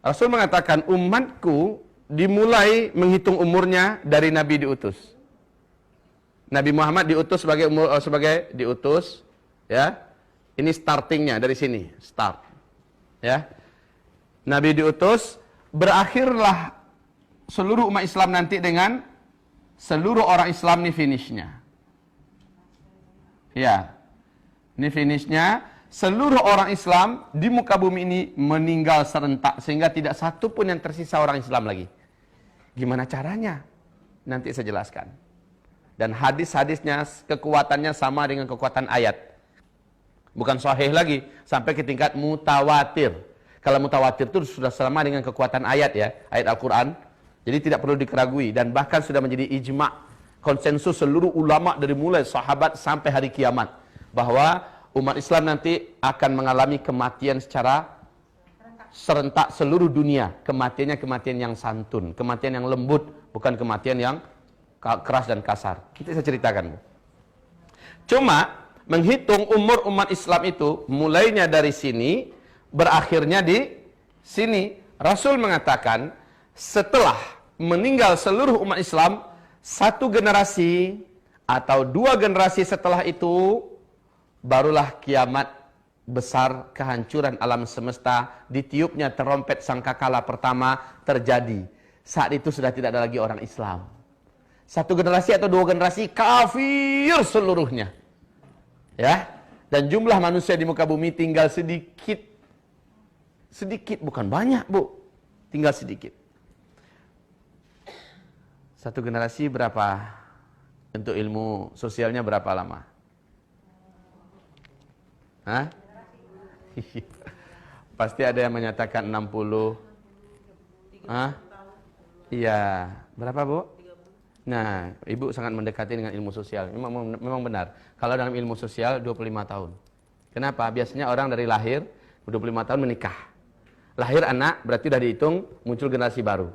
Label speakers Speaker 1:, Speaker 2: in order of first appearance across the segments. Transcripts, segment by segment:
Speaker 1: Rasul mengatakan umatku dimulai menghitung umurnya dari Nabi diutus. Nabi Muhammad diutus sebagai diutus, ya. Ini startingnya dari sini, start. Ya. Nabi diutus, berakhirlah seluruh umat Islam nanti dengan seluruh orang Islam nih finishnya. Ya. Ini finishnya, seluruh orang Islam di muka bumi ini meninggal serentak sehingga tidak satu pun yang tersisa orang Islam lagi. Gimana caranya? Nanti saya jelaskan. Dan hadis-hadisnya kekuatannya sama dengan kekuatan ayat. Bukan sahih lagi, sampai ke tingkat mutawatir. Kalau mutawatir itu sudah sama dengan kekuatan ayat ya, ayat Al-Quran. Jadi tidak perlu dikeragui dan bahkan sudah menjadi ijma', konsensus seluruh ulama dari mulai sahabat sampai hari kiamat bahwa umat Islam nanti akan mengalami kematian secara serentak seluruh dunia. Kematiannya kematian yang santun, kematian yang lembut, bukan kematian yang keras dan kasar. Nanti saya ceritakan. Cuma menghitung umur umat Islam itu mulainya dari sini, berakhirnya di sini. Rasul mengatakan setelah meninggal seluruh umat Islam, satu generasi atau dua generasi setelah itu barulah kiamat besar, kehancuran alam semesta, ditiupnya terompet sangkakala pertama terjadi. Saat itu sudah tidak ada lagi orang Islam. Satu generasi atau dua generasi kafir seluruhnya. Ya, dan jumlah manusia di muka bumi tinggal sedikit. Sedikit, bukan banyak, Bu. Tinggal sedikit. Satu generasi berapa? Untuk ilmu sosialnya berapa lama? Hah? Pasti ada yang menyatakan 60. Hah? Iya. Berapa, Bu? Nah, Ibu sangat mendekati dengan ilmu sosial. Memang benar. Kalau dalam ilmu sosial 25 tahun. Kenapa? Biasanya orang dari lahir 25 tahun menikah. Lahir anak berarti sudah dihitung muncul generasi baru.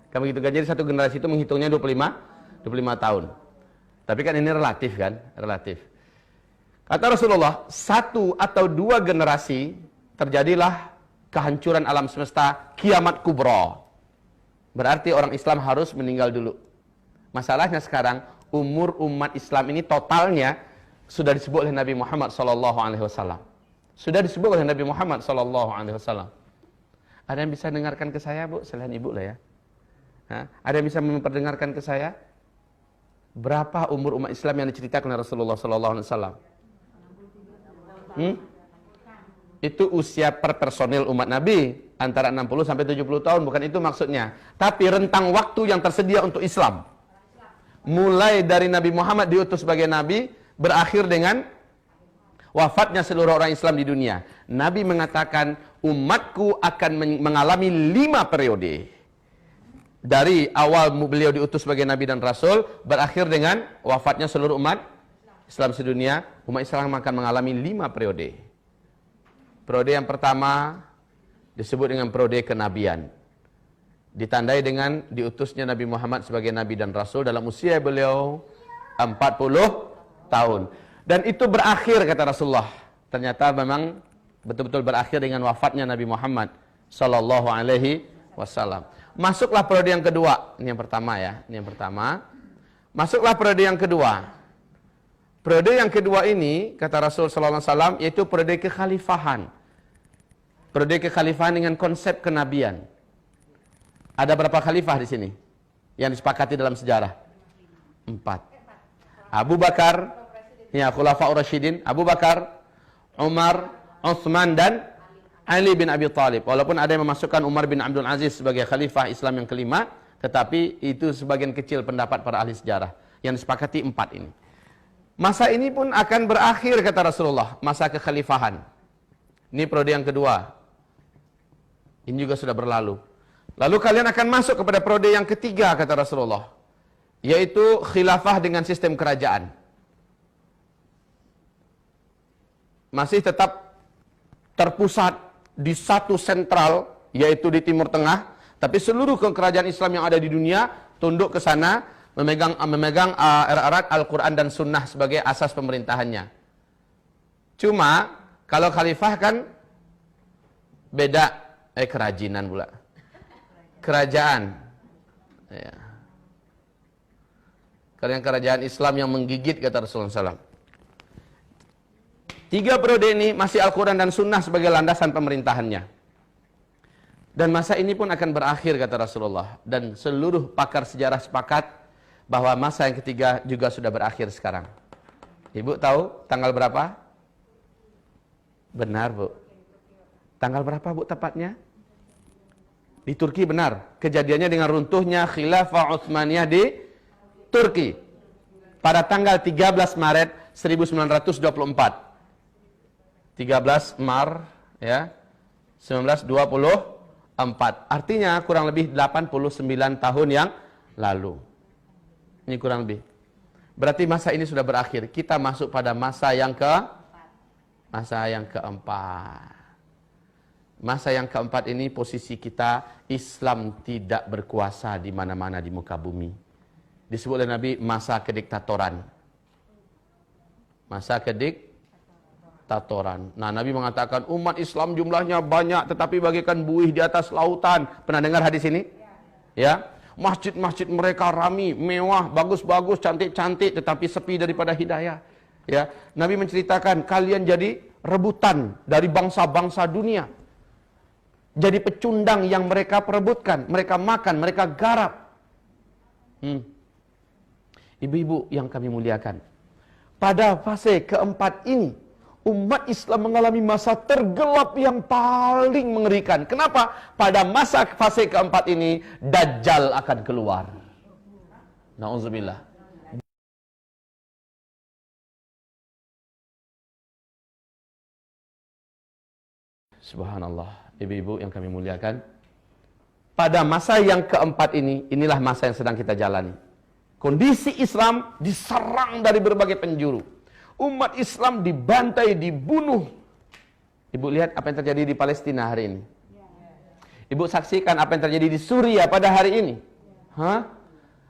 Speaker 1: Kan begitu kan? Jadi satu generasi itu menghitungnya 25 tahun. Tapi kan ini relatif kan? Relatif. Kata Rasulullah, satu atau dua generasi terjadilah kehancuran alam semesta, kiamat kubra. Berarti orang Islam harus meninggal dulu. Masalahnya sekarang umur umat Islam ini totalnya sudah disebut oleh Nabi Muhammad SAW. Sudah disebut oleh Nabi Muhammad SAW. Ada yang bisa dengarkan ke saya, Bu? Selain Ibu lah ya. Ada yang bisa memperdengarkan ke saya? Berapa umur umat Islam yang diceritakan oleh Rasulullah SAW? Itu usia per personil umat Nabi antara 60 sampai 70 tahun, bukan itu maksudnya. Tapi rentang waktu yang tersedia untuk Islam. Mulai dari Nabi Muhammad diutus sebagai Nabi, berakhir dengan wafatnya seluruh orang Islam di dunia. Nabi mengatakan, umatku akan mengalami 5 periode. Dari awal beliau diutus sebagai Nabi dan Rasul, berakhir dengan wafatnya seluruh umat Islam sedunia. Umat Islam akan mengalami 5 periode. Periode yang pertama disebut dengan periode kenabian. Ditandai dengan diutusnya Nabi Muhammad sebagai Nabi dan Rasul dalam usia beliau 40 tahun. Dan itu berakhir, kata Rasulullah. Ternyata memang betul-betul berakhir dengan wafatnya Nabi Muhammad Sallallahu Alaihi Wasallam. Masuklah periode yang kedua. Ini yang pertama ya. Ini yang pertama. Masuklah periode yang kedua. Periode yang kedua ini, kata Rasul Sallallahu Alaihi Wasallam, yaitu periode kekhalifahan. Periode kekhalifahan dengan konsep kenabian. Ada berapa khalifah di sini yang disepakati dalam sejarah? 4. Abu Bakar, ya, Khulafaur Rasyidin, Abu Bakar, Umar, Utsman dan Ali bin Abi Thalib. Walaupun ada yang memasukkan Umar bin Abdul Aziz sebagai khalifah Islam yang kelima, tetapi itu sebagian kecil pendapat para ahli sejarah. Yang disepakati 4 ini. Masa ini pun akan berakhir, kata Rasulullah, masa kekhalifahan. Ini periode yang kedua. Ini juga sudah berlalu. Lalu kalian akan masuk kepada periode yang ketiga, kata Rasulullah, yaitu khilafah dengan sistem kerajaan. Masih tetap terpusat di satu sentral, yaitu di Timur Tengah, tapi seluruh kerajaan Islam yang ada di dunia tunduk ke sana, memegang erat-erat Al-Quran dan Sunnah sebagai asas pemerintahannya. Cuma kalau khalifah kan beda, kerajinan pula. kerajaan. Ya. Karena kerajaan Islam yang menggigit, kata Rasulullah SAW. 3 periode ini masih Al-Quran dan Sunnah sebagai landasan pemerintahannya. Dan masa ini pun akan berakhir, kata Rasulullah. Dan seluruh pakar sejarah sepakat bahwa masa yang ketiga juga sudah berakhir sekarang. Ibu tahu tanggal berapa? Benar, Bu. Tanggal berapa, Bu, tepatnya? Di Turki, benar. Kejadiannya dengan runtuhnya Khilafah Utsmaniyah di Turki pada tanggal 13 Maret 1924. 13 Maret ya, 1924. Artinya kurang lebih 89 tahun yang lalu. Ini kurang lebih. Berarti masa ini sudah berakhir. Kita masuk pada masa yang keempat. Masa yang keempat ini posisi kita Islam tidak berkuasa di mana-mana di muka bumi. Disebut oleh Nabi masa kediktatoran. Masa kediktatoran. Nah, Nabi mengatakan umat Islam jumlahnya banyak tetapi bagaikan buih di atas lautan. Pernah dengar hadis ini? Ya. Masjid-masjid mereka rami, mewah, bagus-bagus, cantik-cantik tetapi sepi daripada hidayah. Ya. Nabi menceritakan kalian jadi rebutan dari bangsa-bangsa dunia. Jadi pecundang yang mereka perebutkan, mereka makan, mereka garap. Ibu-ibu yang kami muliakan, pada fase keempat ini, umat Islam mengalami masa tergelap yang paling mengerikan. Kenapa? Pada masa fase keempat ini, Dajjal akan keluar. Na'udzubillah. Subhanallah. Ibu-ibu yang kami muliakan, pada masa yang keempat ini, inilah masa yang sedang kita jalani. Kondisi Islam diserang dari berbagai penjuru. Umat Islam dibantai, dibunuh. Ibu lihat apa yang terjadi di Palestina hari ini. Ibu saksikan apa yang terjadi di Suriah pada hari ini.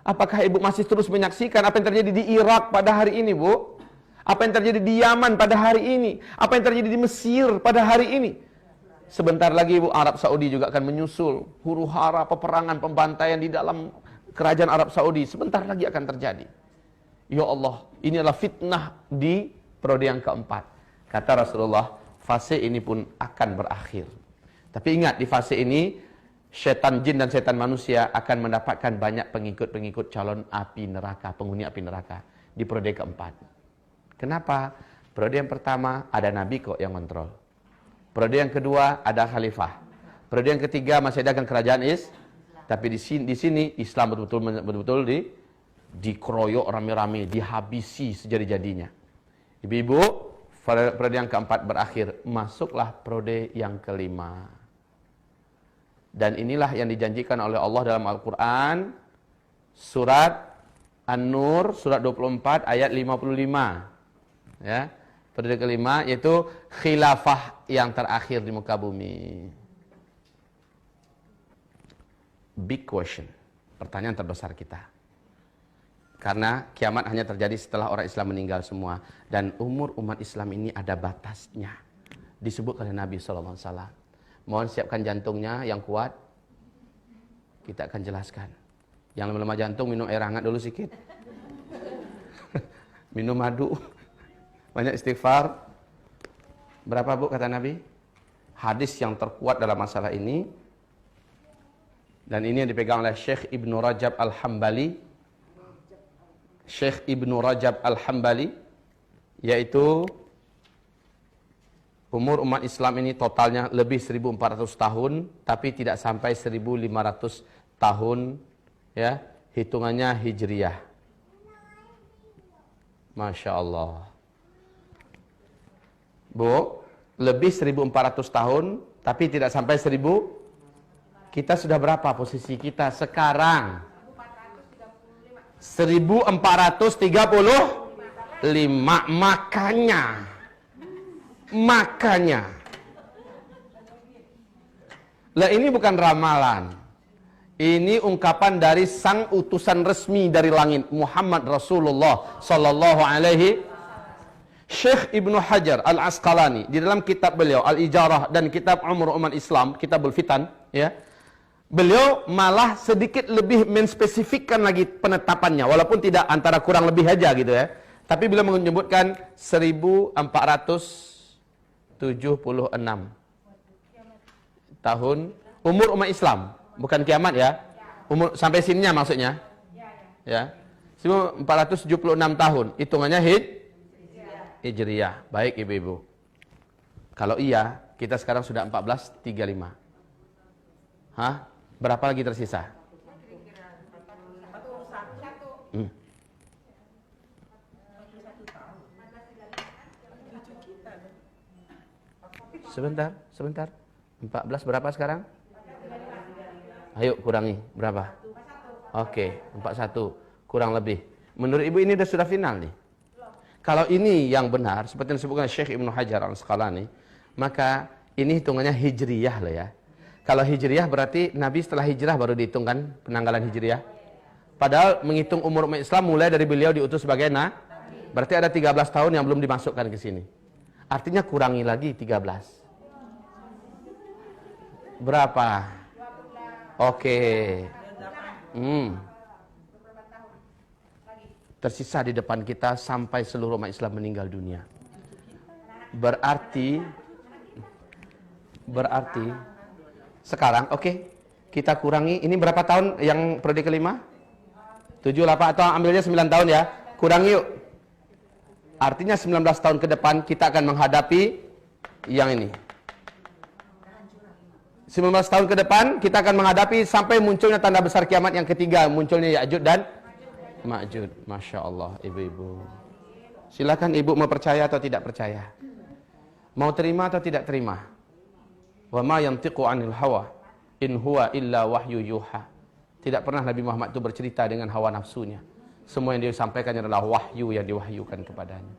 Speaker 1: Apakah ibu masih terus menyaksikan apa yang terjadi di Irak pada hari ini, Bu? Apa yang terjadi di Yaman pada hari ini? Apa yang terjadi di Mesir pada hari ini? Sebentar lagi, Bu, Arab Saudi juga akan menyusul. Huru-hara, peperangan, pembantaian di dalam kerajaan Arab Saudi sebentar lagi akan terjadi. Ya Allah, ini adalah fitnah di periode yang keempat. Kata Rasulullah, fase ini pun akan berakhir. Tapi ingat, di fase ini setan jin dan setan manusia akan mendapatkan banyak pengikut-pengikut calon api neraka, penghuni api neraka di periode keempat. Kenapa? Periode yang pertama ada nabi kok yang kontrol. Periode yang kedua ada khalifah. Periode yang ketiga masih dagang kerajaan tapi di sini Islam betul-betul dikeroyok rame-rame, dihabisi sejadi-jadinya. Ibu-ibu, periode yang keempat berakhir, masuklah periode yang kelima. Dan inilah yang dijanjikan oleh Allah dalam Al-Quran, surat An-Nur, surat 24 ayat 55. Ya, periode kelima yaitu khilafah yang terakhir di muka bumi. Big question, pertanyaan terbesar kita. Karena kiamat hanya terjadi setelah orang Islam meninggal semua. Dan umur umat Islam ini ada batasnya. Disebut oleh Nabi SAW. Mohon siapkan jantungnya yang kuat. Kita akan jelaskan. Yang lemah jantung minum air hangat dulu sedikit. Minum madu. Banyak istighfar. Berapa, Bu, kata Nabi? Hadis yang terkuat dalam masalah ini. Dan ini yang dipegang oleh Syekh Ibnu Rajab Al-Hambali. Syekh Ibnu Rajab Al-Hambali, yaitu umur umat Islam ini totalnya lebih 1400 tahun, tapi tidak sampai 1500 tahun, ya, hitungannya Hijriyah. Masya Allah. Bu, lebih 1400 tahun, tapi tidak sampai 1000. Kita sudah berapa posisi kita sekarang? 1435. Makanya. Lah ini bukan ramalan. Ini ungkapan dari sang utusan resmi dari langit, Muhammad Rasulullah sallallahu alaihi. Syekh Ibnu Hajar Al-Asqalani di dalam kitab beliau Al-Ijarah dan kitab Umur Umat Islam, Kitabul Fitan, ya, Beliau malah sedikit lebih menspesifikkan lagi penetapannya, walaupun tidak antara kurang lebih aja gitu ya. Tapi beliau menyebutkan 1476 tahun umur umat Islam, bukan kiamat ya. Umur sampai sininya maksudnya. Ya. 1476 tahun, hitungannya Hijriyah. Baik ibu-ibu. Kalau iya, kita sekarang sudah 1435. Hah? Berapa lagi tersisa? Sebentar. 14 berapa sekarang? Ayo kurangi, berapa? Oke, 41. Kurang lebih. Menurut ibu ini sudah final nih. Kalau ini yang benar, seperti yang disebutkan Syekh Ibnu Hajar Al-Asqalani, maka ini hitungannya hijriyah loh ya. Kalau hijriyah berarti Nabi setelah hijrah baru dihitungkan penanggalan hijriyah. Padahal menghitung umur umat Islam mulai dari beliau diutus sebagai berarti ada 13 tahun yang belum dimasukkan ke sini. Artinya kurangi lagi 13. Berapa? Oke. Tersisa di depan kita sampai seluruh umat Islam meninggal dunia. Berarti sekarang kita kurangi, ini berapa tahun yang periode kelima? 7, 8 atau ambilnya 9 tahun ya. Kurangi yuk. Artinya 19 tahun ke depan kita akan menghadapi yang ini. 19 tahun ke depan kita akan menghadapi sampai munculnya tanda besar kiamat yang ketiga, munculnya Ya'juj dan Ma'juj. Masya Allah ibu-ibu. Silakan ibu mau percaya atau tidak percaya. Mau terima atau tidak terima. Wa ma yantiqu 'anil hawa in huwa illa wahyu yuha. Tidak pernah Nabi Muhammad itu bercerita dengan hawa nafsunya. Semua yang dia sampaikan adalah wahyu yang diwahyukan kepadanya.